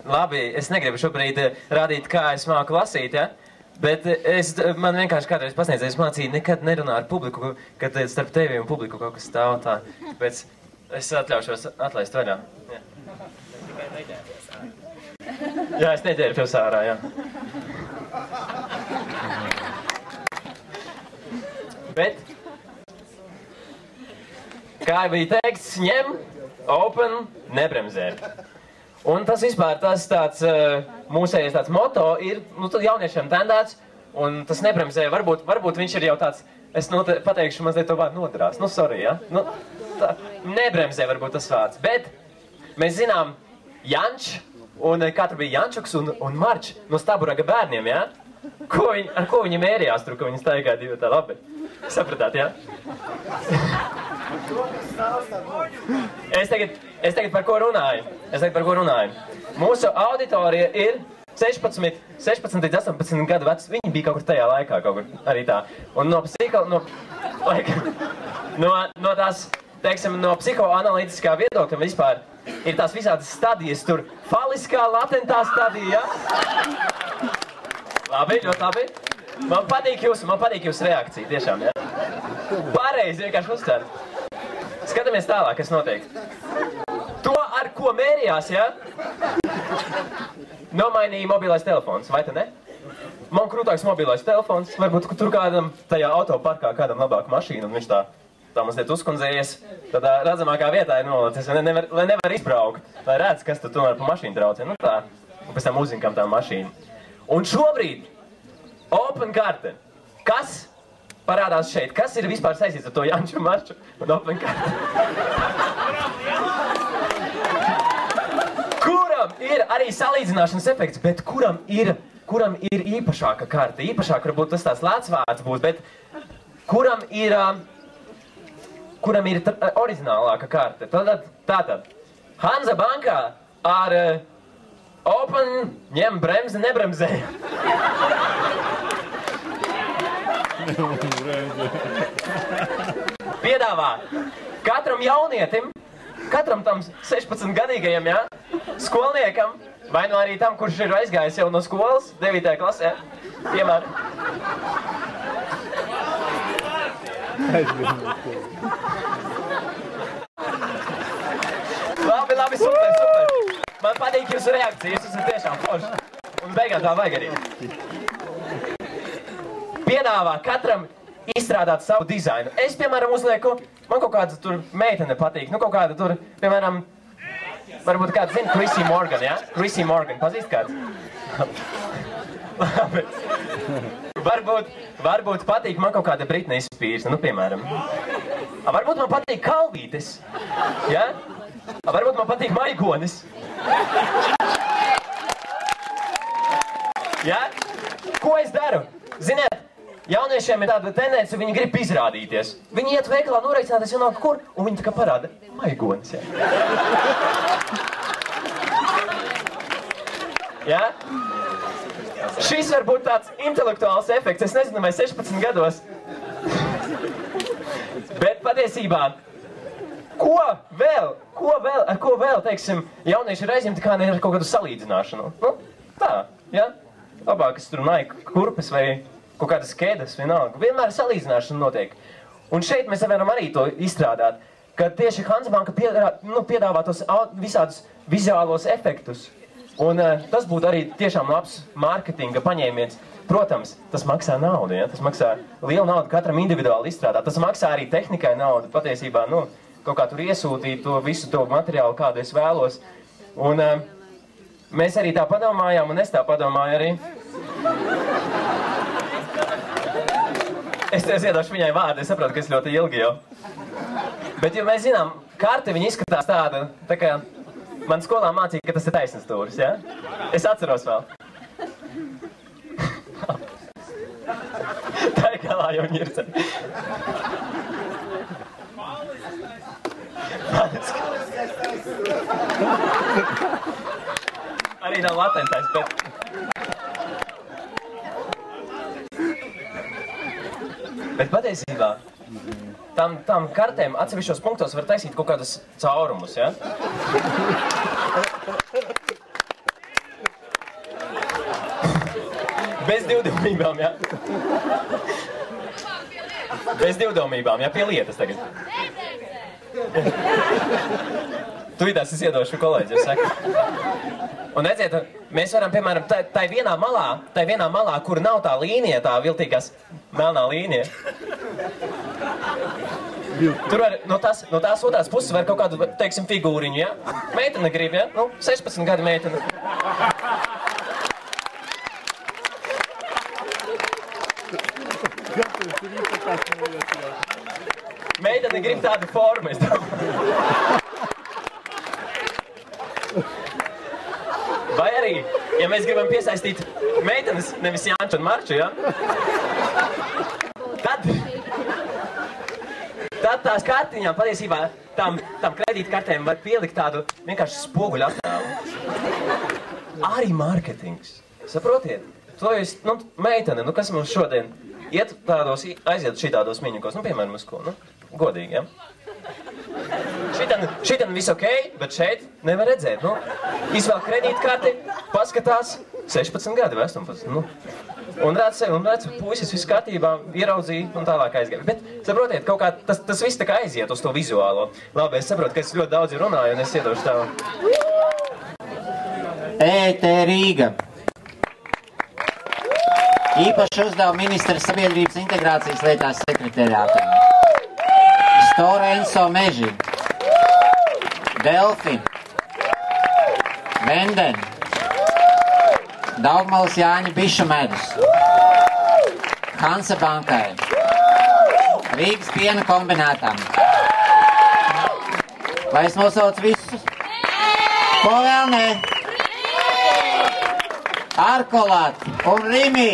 Labi, es negribu šobrīd rādīt, kā es māku lasīt, ja? Bet man vienkārši kādreiz pasniedzējis mācīja nekad nerunā ar publiku, kad starp tevi un publiku kaut kas stāv tā. Tāpēc es atļaušos atlaist vaļā. Jā. Jā, es neģērbjos ārā, jā. Bet, kā bija teikts, ņem, open, nebremzē. Un tas vispār tas tāds mūsējais tāds moto ir, nu tad jauniešiem tendēts, un tas nebremzē, varbūt viņš ir jau tāds, es pateikšu mazliet to vārdu nodrās, nu sorry, ja? Nu, tā, nebremzē varbūt tas vārds, bet mēs zinām Janč, un kā tur bija Jančuks un Marč no Staburaga bērniem, ja? Ar ko viņi mērījās tur, ka viņi staigāja divi tā labi? Sapratāt, ja? Es tagad par ko runāju. Mūsu auditorija ir 16 līdz 18 gadu vecs. Viņi bija kaut kur tajā laikā, kaut kur arī tā. Un no tās, teiksim, no psihoanalītiskā viedokļa vispār ir tās visādas stadijas tur. Faliskā, latentā stadija, ja? Labi, ļoti labi. Man patīk jūsu reakcija, tiešām, ja? Pareizi, vienkārši uzstārt. Skatāmies tālāk, kas notiek. To, ar ko mērījās, ja? Nomainīja mobilais telefons, vai te ne? Man krūtāks mobilais telefons, varbūt tur kādam tajā autoparkā kādam labāku mašīnu, un viņš tā mazliet uzkundzējies. Tādā redzamākā vietā ir nolicis, lai nevar izbraukt, lai redz, kas tu tomēr pa mašīnu traucē. Nu tā, un pēc tam uzzinkam tā mašīnu. Un šobrīd Open karte. Kas parādās šeit? Kas ir vispār saistīts ar to Janču Marču un Open karte? Kuram ir arī salīdzināšanas efekts, bet kuram ir īpašāka karte? Īpašāk varbūt tas tāds lētsvārds būs, bet kuram ir oriģinālāka karte? Tātad, Hansa bankā ar Open ņem bremzi, nebremzē. Piedāvā katram jaunietim, katram tam 16-gadīgajam, ja, skolniekam, vai nu arī tam, kurš ir aizgājis jau no skolas, 9. klasē, piemēram. Labi, super. Man patīk jūsu reakcija, jūs esat tiešām forši. Un beigās tā vajag arī. Piedāvā katram izstrādāt savu dizainu. Es, piemēram, uzlieku, man kaut kāda tur meitene patīk. Nu, kaut kāda tur, piemēram, varbūt kāds zina Chrissy Morgan, ja? Chrissy Morgan, pazīst kāds? Labi. Varbūt patīk man kaut kāda Britney Spears, nu, piemēram. Varbūt man patīk Kalvītis, ja? Varbūt man patīk Maigonis. Ja? Ko es daru? Ziniet, jauniešiem ir tāda tendence, viņi grib izrādīties. Viņi iet veikalā noreicināties jau nav kur, un viņi tā kā parāda Maigonis. Ja? Šis var būt tāds intelektuāls efekts, es nezinu, vai 16 gados. Bet patiesībā, ar ko vēl, teiksim, jaunieši ir aizņemti kā ne ar kaut kādu salīdzināšanu. Nu, tā, ja? Labākas tur Nike kurpes vai kaut kādas kēdes, vienalga. Vienmēr salīdzināšana notiek. Un šeit mēs varam arī to izstrādāt, ka tieši Hansa banka piedāvā tos visādus vizuālos efektus. Un tas būtu arī tiešām labs mārketinga paņēmiens. Protams, tas maksā naudu, ja? Tas maksā lielu naudu katram individuāli izstrādāt. Tas maksā arī tehnikai naudu, patiesībā, nu, kaut kā tur iesūtīt to visu to materiālu, kādu es vēlos. Un mēs arī tā padomājām, un es tā padomāju arī. Es iedošu viņai vārdu, es saprotu, ka es ļoti ilgi jau. Bet, jo mēs zinām, karte viņa izskatās tāda, tā kā man skolā mācīja, ka tas ir taisnas stūris, ja? Es atceros vēl. Tā ir galā jau ņirce. Arī nav latentais, bet... Bet patiesībā, tam kartēm atsevišķos punktos var taisīt kaut kādus caurumus, ja? Bez divdomībām, jā. Bez divdomībām, jā, pie lietas tagad. Tūlītās es iedošu kolēģiem, saka. Un redziet, mēs varam, piemēram, tai vienā malā, kur nav tā līnija, tā viltīgās melnā līnija. Tur var, no tās otrās puses var kaut kādu, teiksim, figūriņu, ja? Meitene grib, ja? Nu, 16 gadu meitene. Meitene grib tādu formu, es domāju. Vai arī, ja mēs gribam piesaistīt meitenes, nevis Janču un Marču, ja? Tad tās kartiņām patiesībā tam kredītkartēm var pielikt tādu vienkārši spoguļu attēlu. Arī mārketings. Saprotiet? To jūs, nu, meitene, nu kas mums šodien aiziet šitādos miņukos, nu, piemēram, uz ko, nu, godīgi, ja? Šitan viss ok, bet šeit nevar redzēt, nu. Izvēl kredītkarti, paskatās, 16 gadi vecums, nu. Un redz, puisis viss kārtībā, ieraudzīja un tālāk aizgāja. Bet, saprotiet, kaut kā tas viss tā kā aiziet uz to vizuālo. Labi, es saprotu, ka es ļoti daudz runāju un es iedošu tā. ET Rīga. Īpaši uzdev ministra sabiedrības integrācijas lietās sekretariātam. Stora Enso Meži. Delfi. Venden. Daugmalas Jāņa Bišu medus. Hansa bankai. Rīgas piena kombinētām. Vai es nosaucu visus? Ko vēl ne? Arkolāt un Rimī.